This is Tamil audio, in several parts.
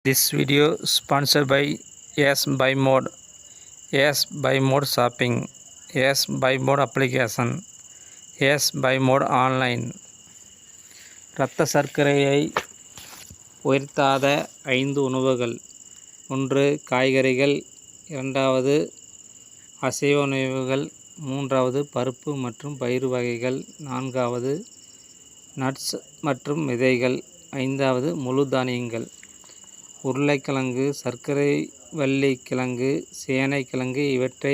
This video sponsored by Yes Buy Mode, Yes Buy Mode Shopping, Yes Buy Mode Application, Yes Buy Mode Online. இரத்த சர்க்கரையை உயர்த்தாத 5 உணவுகள். 1. காய்கறிகள். 2. அசைவ உணவுகள். 3. பருப்பு மற்றும் பயிறு வகைகள். 4. நட்ஸ் மற்றும் விதைகள். 5. முழு தானியங்கள். உருளைக்கிழங்கு, சர்க்கரைவள்ளி கிழங்கு, சேனைக்கிழங்கு இவற்றை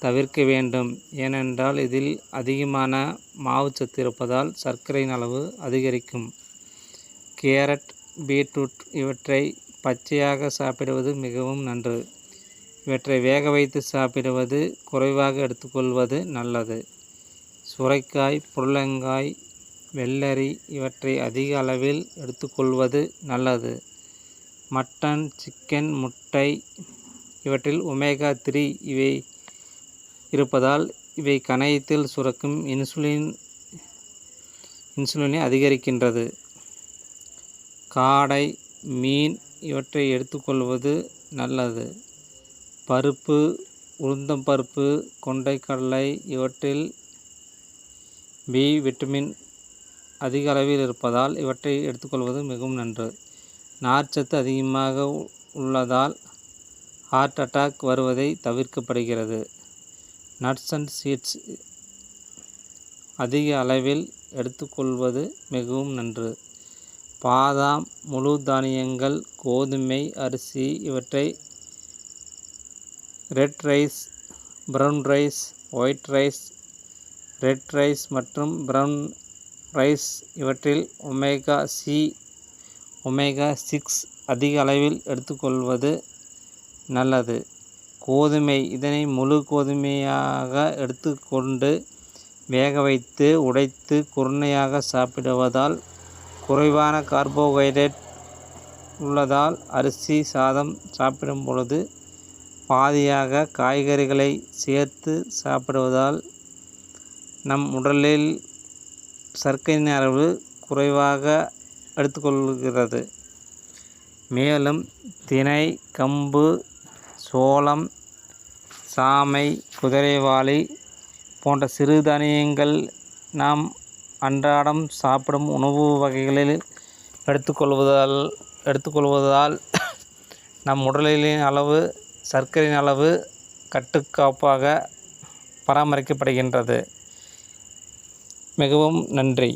தவிர்க்க வேண்டும். ஏனென்றால் இதில் அதிகமான மாவுச்சத்து இருப்பதால் சர்க்கரையின் அளவு அதிகரிக்கும். கேரட், பீட்ரூட் இவற்றை பச்சையாக சாப்பிடுவது மிகவும் நன்று. இவற்றை வேக வைத்து சாப்பிடுவது, குறைவாக எடுத்துக்கொள்வது நல்லது. சுரைக்காய், புடலங்காய், வெள்ளரி இவற்றை அதிக அளவில் எடுத்துக்கொள்வது நல்லது. மட்டன், சிக்கன், முட்டை இவற்றில் ஒமேகா 3 இவை இருப்பதால் இவை கணையத்தில் சுரக்கும் இன்சுலினை அதிகரிக்கின்றது. காடை, மீன் இவற்றை எடுத்துக்கொள்வது நல்லது. பருப்பு, உளுந்தம்பருப்பு, கொண்டைக்கடலை இவற்றில் பி விட்டமின் அதிக அளவில் இருப்பதால் இவற்றை எடுத்துக்கொள்வது மிகவும் நன்று. நார்ச்சத்து அதிகமாக உள்ளதால் ஹார்ட் அட்டாக் வருவதை தவிர்க்கப்படுகிறது. நட்ஸ் அண்ட் சீட்ஸ் அதிக அளவில் எடுத்துக்கொள்வது மிகவும் நன்று. பாதாம், முழு தானியங்கள், கோதுமை, அரிசி இவற்றை red rice, brown rice, white rice, red rice மற்றும் பிரவுன் ரைஸ் இவற்றில் ஒமேகா 6 அதிக அளவில் எடுத்துக்கொள்வது நல்லது. கோதுமை இதனை முழு கோதுமையாக எடுத்துக்கொண்டு வேக வைத்து உடைத்து குருணையாக சாப்பிடுவதால் குறைவான கார்போஹைட்ரேட் உள்ளதால் அரிசி சாதம் சாப்பிடும் பொழுது பாதியாக காய்கறிகளை சேர்த்து சாப்பிடுவதால் நம் உடலில் சர்க்கரையின் அளவு குறைவாக எடுத்துக்கொள்கிறது. மேலும் திணை, கம்பு, சோளம், சாமை, குதிரைவாலி போன்ற சிறுதானியங்கள் நாம் அன்றாடம் சாப்பிடும் உணவு வகைகளில் எடுத்துக்கொள்வதால் நம் உடலின் அளவு சர்க்கரையின் அளவு கட்டுக்கோப்பாக பராமரிக்கப்படுகின்றது. மிகவும் நன்றி.